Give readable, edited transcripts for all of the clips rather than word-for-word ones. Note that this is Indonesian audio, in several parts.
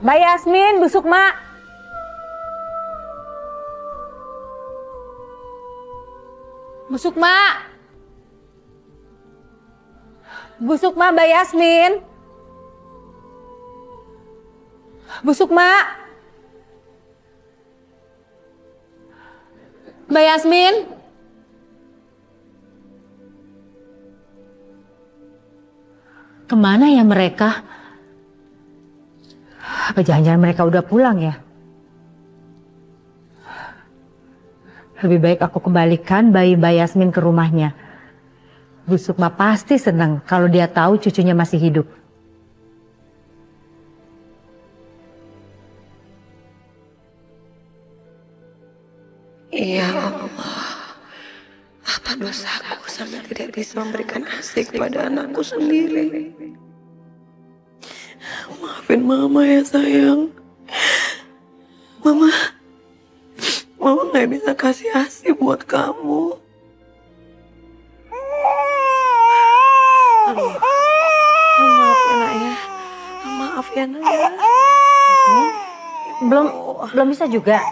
Mbak Yasmin, busuk mak. Busuk mak. Busuk mak Mbak Yasmin. Busuk mak. Mbak Yasmin. Kemana ya mereka? Apa jangan-jangan mereka udah pulang ya? Lebih baik aku kembalikan bayi Mbak Yasmin ke rumahnya. Bu Sukma pasti senang kalau dia tahu cucunya masih hidup. Ya Allah, apa dosaku sampai tidak bisa memberikan ASI kepada anakku sendiri? Maafin mama ya sayang. Mama gak bisa kasih ASI buat kamu. Aduh, maaf ya nak ya. Maaf ya nak ya. Belum bisa juga.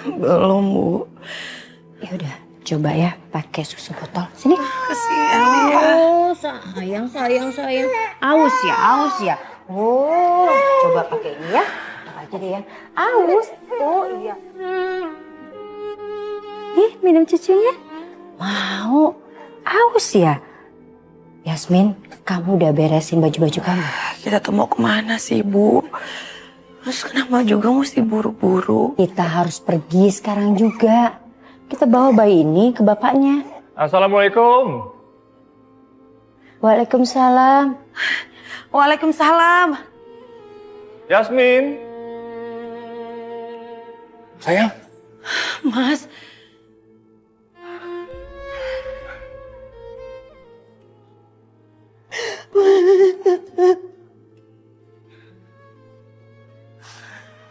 Belum Bu. Ya udah, coba ya pakai susu botol. Sini. Kesian ya. Oh, sayang. Aus ya. Oh, coba pakai ini ya. Aja deh ya. Aus. Oh iya. Minum cucunya. Mau. Aus ya. Yasmin, kamu udah beresin baju-baju kamu? Kita tuh mau kemana sih Bu? Terus kenapa juga mesti buru-buru? Kita harus pergi sekarang juga. Kita bawa bayi ini ke bapaknya. Assalamualaikum. Waalaikumsalam. Waalaikumsalam. Yasmin. Sayang. Mas.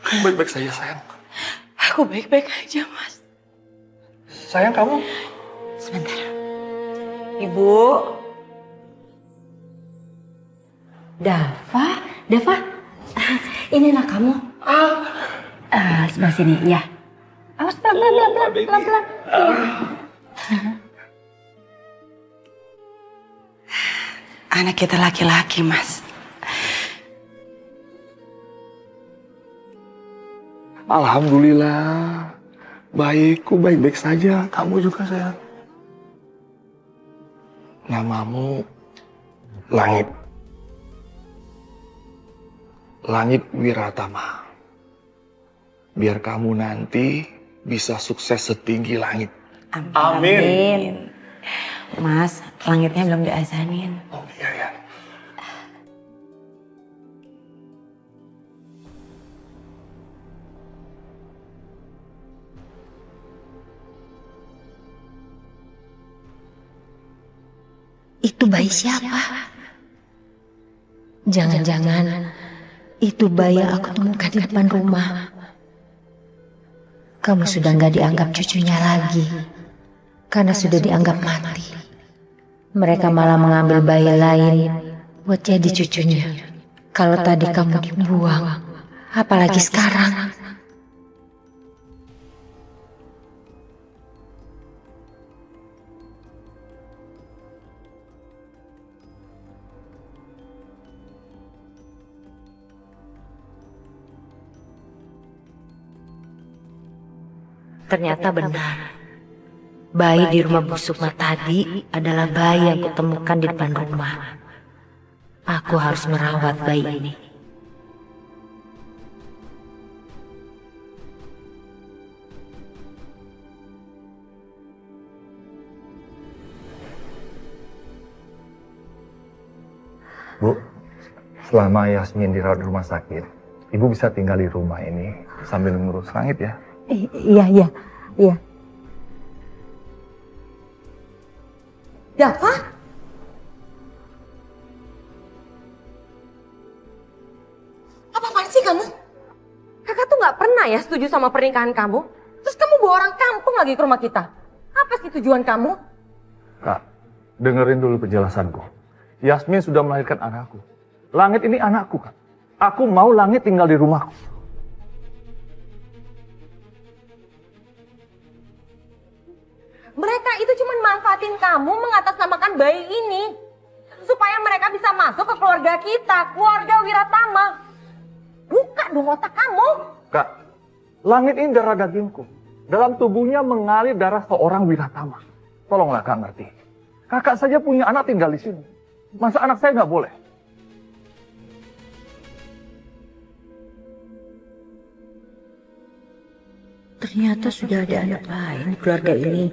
Kamu baik-baik saja, sayang. Aku baik-baik aja, Mas. Sayang, kamu? Sebentar. Ibu. Dava, ini anak kamu. Sebelah sini, ya. Awas pelan-pelan. Anak kita laki-laki, Mas. Alhamdulillah. Baikku baik-baik saja. Kamu juga, sayang. Namamu Langit. Langit Wiratama. Biar kamu nanti bisa sukses setinggi langit. Amin. Mas, langitnya belum diazanin. Oh iya ya. Itu bayi siapa? Jangan-jangan itu bayi yang aku temukan di depan rumah. Kamu sudah nggak dianggap cucunya lagi, karena sudah dianggap mati. Mereka malah mengambil bayi lain buat jadi cucunya. Kalau tadi kamu dibuang, apalagi sekarang. Ternyata benar. Bayi di rumah Bu Sukma tadi adalah bayi yang kutemukan di depan rumah. Aku harus merawat bayi ini. Bu, selama Yasmin dirawat di rumah sakit, Ibu bisa tinggal di rumah ini sambil mengurus Langit ya. Iya. Dava? Apa-apaan sih kamu? Kakak tuh gak pernah ya setuju sama pernikahan kamu. Terus kamu bawa orang kampung lagi ke rumah kita. Apa sih tujuan kamu? Kak, dengerin dulu penjelasanku. Yasmin sudah melahirkan anakku. Langit ini anakku, Kak. Aku mau Langit tinggal di rumahku. Mereka itu cuma manfaatin kamu mengatasnamakan bayi ini. Supaya mereka bisa masuk ke keluarga kita, keluarga Wiratama. Buka dong otak kamu. Kak, Langit ini darah dagingku. Dalam tubuhnya mengalir darah seorang Wiratama. Tolonglah Kak ngerti. Kakak saja punya anak tinggal di sini. Masa anak saya nggak boleh? Ternyata sudah ada anak lain di keluarga ini.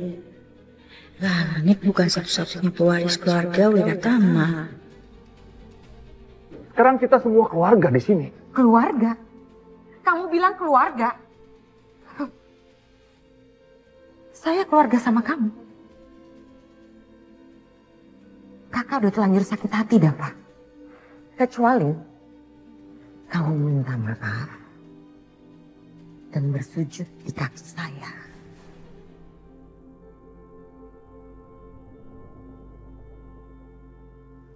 Langit bukan satu-satunya pewaris keluarga Wiratama. Sekarang kita semua keluarga di sini. Keluarga? Kamu bilang keluarga? Saya keluarga sama kamu. Kakak udah terlanjur sakit hati dah, Pak. Kecuali kamu minta maaf dan bersujud di kaki saya.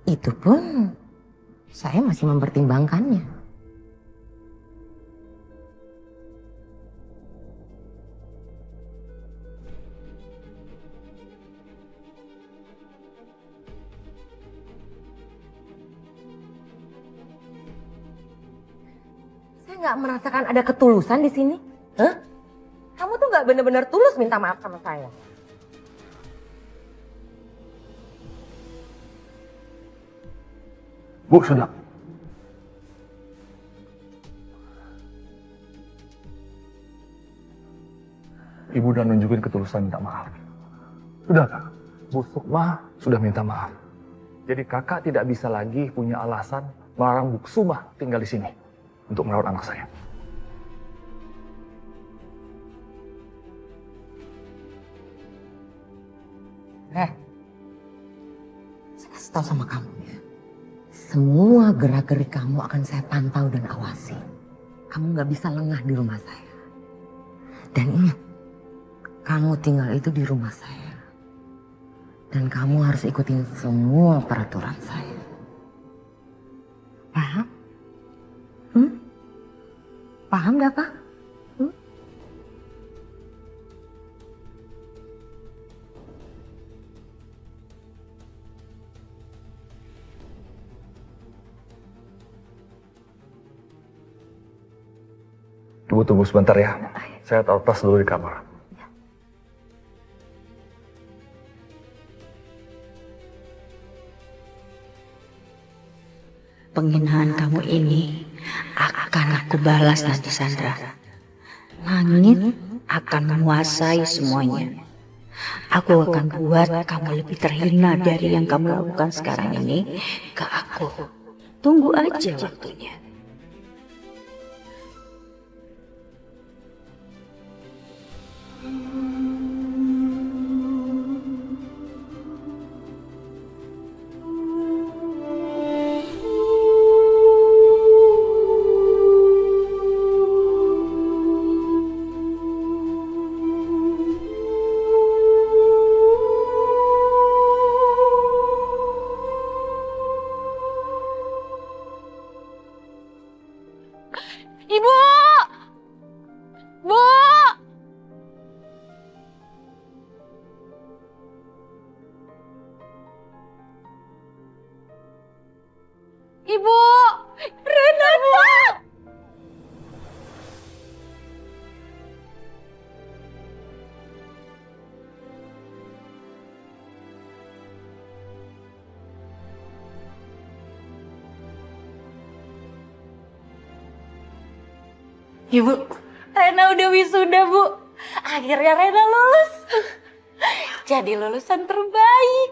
Itu pun saya masih mempertimbangkannya. Saya nggak merasakan ada ketulusan di sini. Hah? Kamu tuh nggak benar-benar tulus minta maaf sama saya. Bu, sudah. Ibu udah nunjukin ketulusan minta maaf. Sudah Kak, Bu Sukma sudah minta maaf. Jadi kakak tidak bisa lagi punya alasan melarang Bu Suma tinggal di sini untuk merawat anak saya. Saya kasih tahu sama kamu ya. Semua gerak-gerik kamu akan saya pantau dan awasi. Kamu nggak bisa lengah di rumah saya. Dan ingat, kamu tinggal itu di rumah saya. Dan kamu harus ikutin semua peraturan saya. Paham? Paham gak, Pak? Ibu tunggu sebentar ya. Saya taruh tas dulu di kamar. Penghinaan kamu ini akan aku balas nanti, Sandra. Langit akan menguasai semuanya. Aku akan buat kamu lebih terhina dari yang kamu lakukan sekarang ini ke aku. Tunggu aja waktunya. Ibu! Bu! Ibu! Renata! Ibu, Rena udah wisuda, Bu. Akhirnya Rena lulus. Jadi lulusan terbaik.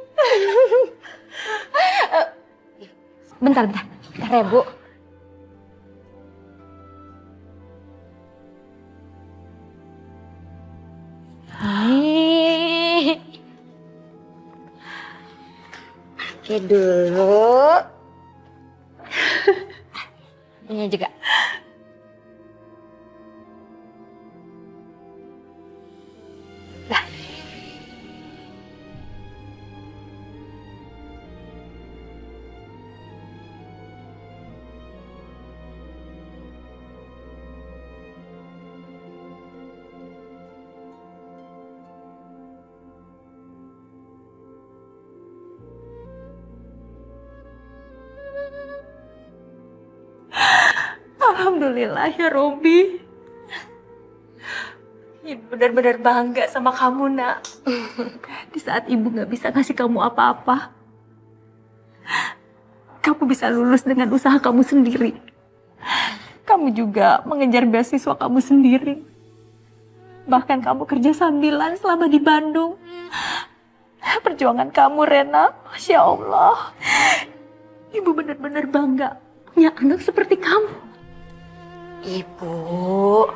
Bentar ya, Bu. Oke dulu. Ini juga. Alhamdulillah ya Robi. Ibu benar-benar bangga sama kamu, Nak. Di saat ibu gak bisa kasih kamu apa-apa, kamu bisa lulus dengan usaha kamu sendiri. Kamu juga mengejar beasiswa kamu sendiri. Bahkan kamu kerja sambilan selama di Bandung. Perjuangan kamu, Rena, Masya Allah. Ibu benar-benar bangga punya anak seperti kamu. Ibu,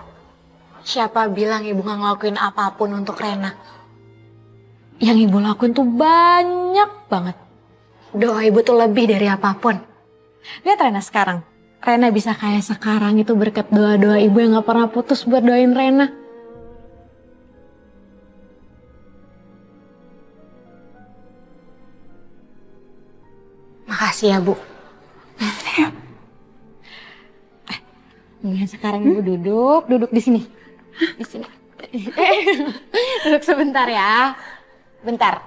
siapa bilang ibu gak ngelakuin apapun untuk Rena? Yang ibu lakuin tuh banyak banget. Doa ibu tuh lebih dari apapun. Lihat Rena sekarang. Rena bisa kayak sekarang itu berkat doa-doa ibu yang gak pernah putus buat doain Rena. Makasih ya, Bu. Mendingan sekarang ibu duduk di sini. Di sini. Duduk sebentar ya. Bentar.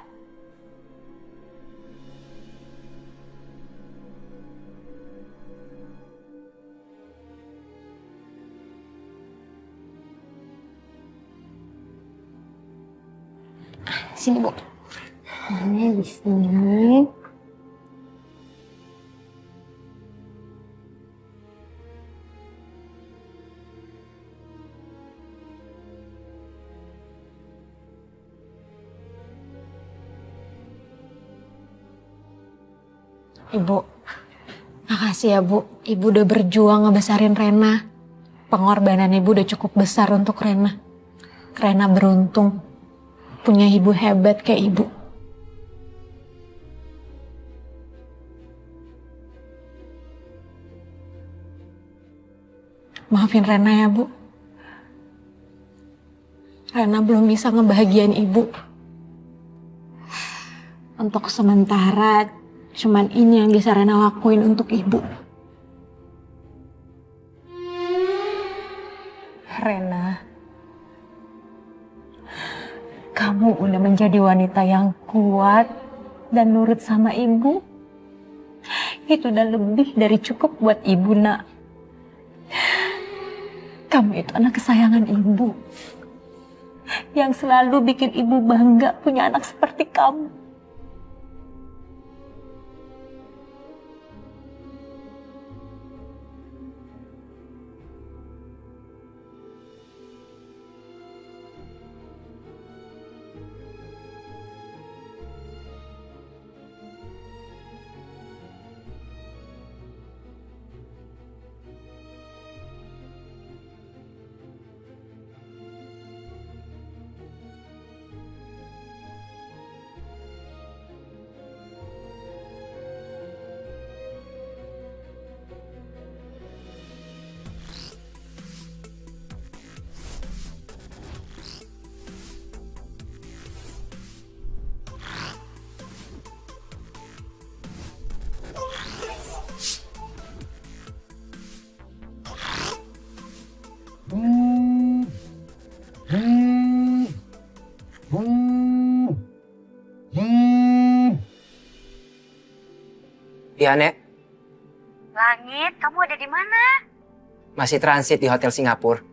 Sini, Bu. Ini di sini. Ibu, makasih ya Bu. Ibu udah berjuang ngebesarin Rena. Pengorbanan ibu udah cukup besar untuk Rena. Rena beruntung punya ibu hebat kayak ibu. Maafin Rena ya Bu. Rena belum bisa ngebahagiain ibu. Untuk sementara, cuman ini yang bisa Rena lakuin untuk ibu. Rena, kamu udah menjadi wanita yang kuat dan nurut sama ibu. Itu udah lebih dari cukup buat ibu, Nak. Kamu itu anak kesayangan ibu. Yang selalu bikin ibu bangga punya anak seperti kamu. Iya, Nek. Langit, kamu ada di mana? Masih transit di Hotel Singapura.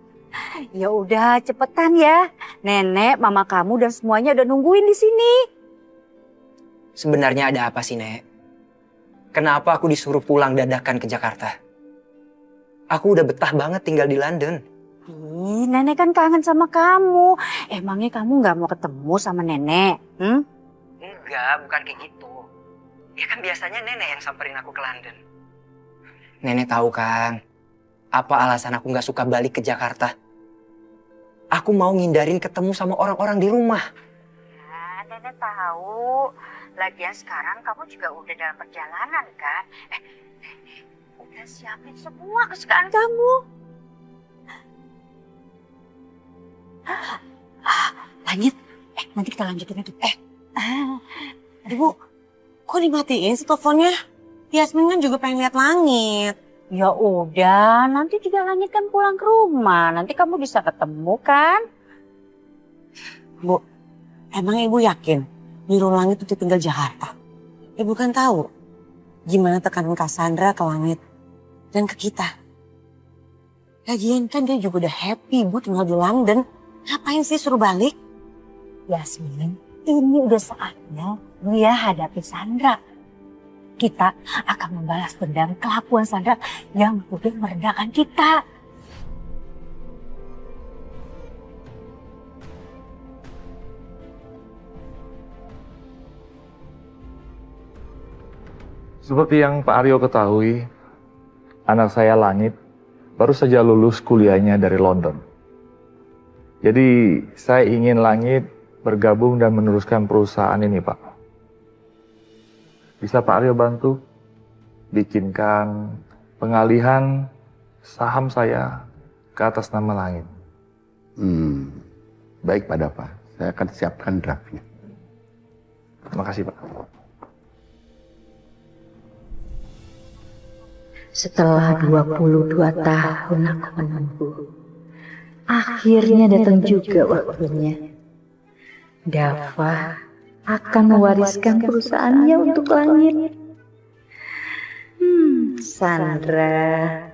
Ya udah, cepetan ya. Nenek, mama kamu dan semuanya udah nungguin di sini. Sebenarnya ada apa sih, Nek? Kenapa aku disuruh pulang dadakan ke Jakarta? Aku udah betah banget tinggal di London. Ih, nenek kan kangen sama kamu. Emangnya kamu nggak mau ketemu sama nenek? Enggak, bukan kayak gitu. Ya kan biasanya nenek yang samperin aku ke London. Nenek tahu kan, apa alasan aku nggak suka balik ke Jakarta? Aku mau ngindarin ketemu sama orang-orang di rumah. Nah, nenek tahu. Lagian sekarang kamu juga udah dalam perjalanan kan? Nenek udah siapin semua kesukaan kamu. Langit, nanti kita lanjutin itu. Ibu, kok dimatiin sih teleponnya? Yasmin kan juga pengen lihat langit. Ya udah, nanti juga Langit kan pulang ke rumah. Nanti kamu bisa ketemu kan? Bu, emang ibu yakin nyuruh langit untuk tinggal Jakarta? Ibu kan tahu gimana tekanan Cassandra ke langit dan ke kita. Lagian kan dia juga udah happy Bu tinggal di London. Ngapain sih suruh balik? Yasmin, ini udah saatnya dia hadapi Sandra. Kita akan membalas dendam kelakuan Sandra yang udah merendahkan kita. Seperti yang Pak Aryo ketahui, anak saya Langit baru saja lulus kuliahnya dari London. Jadi saya ingin Langit bergabung dan meneruskan perusahaan ini, Pak. Bisa Pak Aryo bantu bikinkan pengalihan saham saya ke atas nama Langit. Baik Pak Dava, saya akan siapkan draftnya. Terima kasih, Pak. Setelah 22 tahun aku menunggu, akhirnya datang juga waktunya. Dava akan mewariskan perusahaannya untuk Langit. Sandra,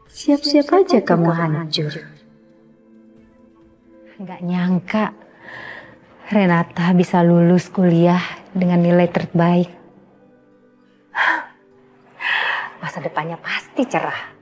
siap-siap aja kamu hancur. Nggak nyangka Renata bisa lulus kuliah dengan nilai terbaik. Masa depannya pasti cerah.